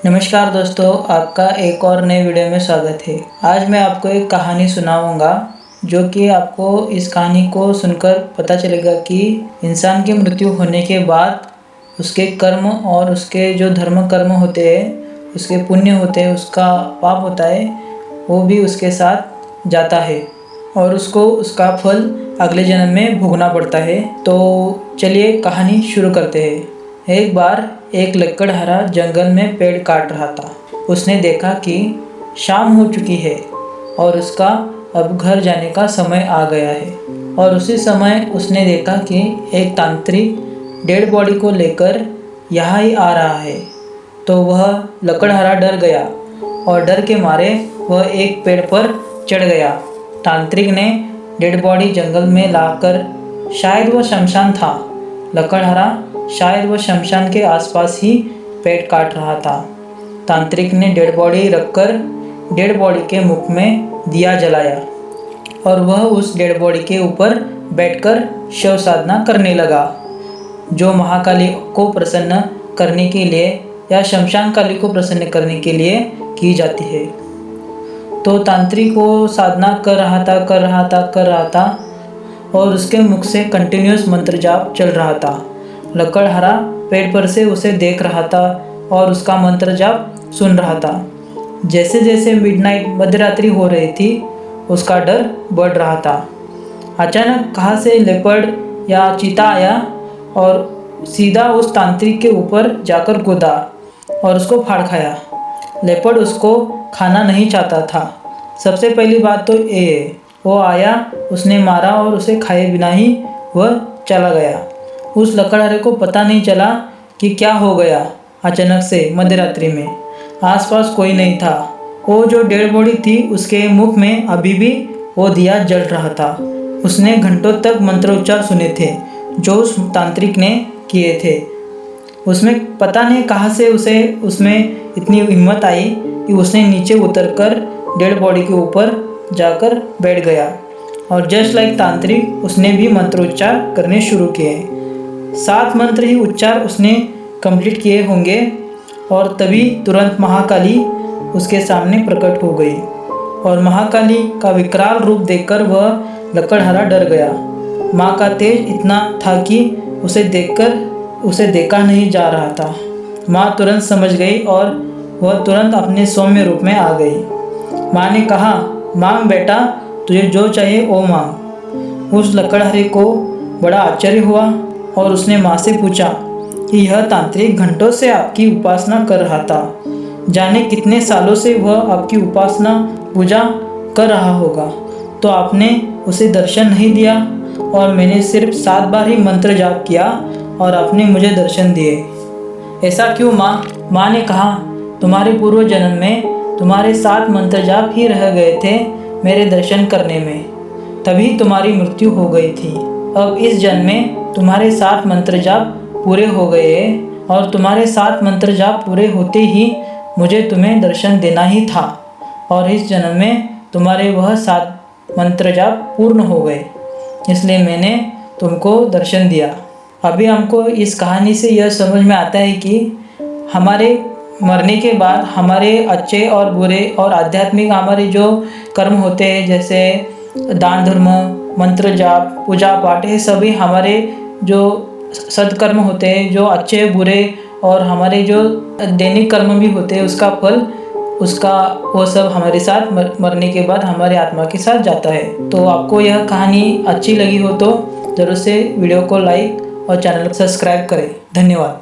नमस्कार दोस्तों, आपका एक और नए वीडियो में स्वागत है। आज मैं आपको एक कहानी सुनाऊंगा जो कि आपको इस कहानी को सुनकर पता चलेगा कि इंसान की मृत्यु होने के बाद उसके कर्म और उसके जो धर्म कर्म होते हैं, उसके पुण्य होते हैं, उसका पाप होता है, वो भी उसके साथ जाता है और उसको उसका फल अगले जन्म में भोगना पड़ता है। तो चलिए कहानी शुरू करते हैं। एक बार एक लकड़हारा जंगल में पेड़ काट रहा था। उसने देखा कि शाम हो चुकी है और उसका अब घर जाने का समय आ गया है। और उसी समय उसने देखा कि एक तांत्रिक डेड बॉडी को लेकर यहाँ ही आ रहा है। तो वह लकड़हारा डर गया और डर के मारे वह एक पेड़ पर चढ़ गया। तांत्रिक ने डेड बॉडी जंगल में लाकर, शायद वह शमशान था, लकड़हारा शायद वह शमशान के आसपास ही पेड़ काट रहा था। तांत्रिक ने डेड बॉडी रखकर डेड बॉडी के मुख में दिया जलाया और वह उस डेड बॉडी के ऊपर बैठकर शव साधना करने लगा, जो महाकाली को प्रसन्न करने के लिए या शमशान काली को प्रसन्न करने के लिए की जाती है। तो तांत्रिक वो साधना कर रहा था और उसके मुख से कंटिन्यूस मंत्र जाप चल रहा था। लकड़हारा पेड़ पर से उसे देख रहा था और उसका मंत्र जाप सुन रहा था। जैसे जैसे मिडनाइट मध्यरात्रि हो रही थी, उसका डर बढ़ रहा था। अचानक कहाँ से लेपर्ड या चीता आया और सीधा उस तांत्रिक के ऊपर जाकर कूदा और उसको फाड़ खाया। लेपर्ड उसको खाना नहीं चाहता था। सबसे पहली बात तो ये है, वो आया, उसने मारा और उसे खाए बिना ही वह चला गया। उस लकड़हारे को पता नहीं चला कि क्या हो गया। अचानक से मध्यरात्रि में आसपास कोई नहीं था। वो जो डेड बॉडी थी उसके मुख में अभी भी वो दिया जल रहा था। उसने घंटों तक मंत्रोच्चार सुने थे जो उस तांत्रिक ने किए थे। उसमें पता नहीं कहाँ से उसमें इतनी हिम्मत आई कि उसने नीचे उतरकर डेड बॉडी के ऊपर जाकर बैठ गया और जस्ट लाइक तांत्रिक उसने भी मंत्रोच्चार करने शुरू किए। 7 मंत्र ही उच्चार उसने कंप्लीट किए होंगे और तभी तुरंत महाकाली उसके सामने प्रकट हो गई और महाकाली का विकराल रूप देखकर वह लकड़हारा डर गया। माँ का तेज इतना था कि उसे देखा नहीं जा रहा था। माँ तुरंत समझ गई और वह तुरंत अपने सौम्य रूप में आ गई। माँ ने कहा, मांग बेटा, तुझे जो चाहिए वो मांग। उस लकड़हारे को बड़ा आश्चर्य हुआ और उसने माँ से पूछा कि यह तांत्रिक घंटों से आपकी उपासना कर रहा था, जाने कितने सालों से वह आपकी उपासना पूजा कर रहा होगा, तो आपने उसे दर्शन नहीं दिया और मैंने सिर्फ 7 बार ही मंत्र जाप किया और आपने मुझे दर्शन दिए। ऐसा क्यों माँ? माँ ने कहा, तुम्हारे पूर्व जन्म में तुम्हारे 7 मंत्र जाप ही रह गए थे मेरे दर्शन करने में, तभी तुम्हारी मृत्यु हो गई थी। अब इस जन्म में तुम्हारे 7 मंत्र जाप पूरे हो गए और तुम्हारे 7 मंत्र जाप पूरे होते ही मुझे तुम्हें दर्शन देना ही था और इस जन्म में तुम्हारे वह 7 मंत्र जाप पूर्ण हो गए, इसलिए मैंने तुमको दर्शन दिया। अभी हमको इस कहानी से यह समझ में आता है कि हमारे मरने के बाद हमारे अच्छे और बुरे और आध्यात्मिक हमारे जो कर्म होते हैं, जैसे दान धर्म, मंत्र जाप, पूजा पाठ, ये सभी हमारे जो सत्कर्म होते हैं, जो अच्छे बुरे और हमारे जो दैनिक कर्म भी होते हैं, उसका फल वो सब हमारे साथ मरने के बाद हमारे आत्मा के साथ जाता है। तो आपको यह कहानी अच्छी लगी हो तो ज़रूर से वीडियो को लाइक और चैनल को सब्सक्राइब करें। धन्यवाद।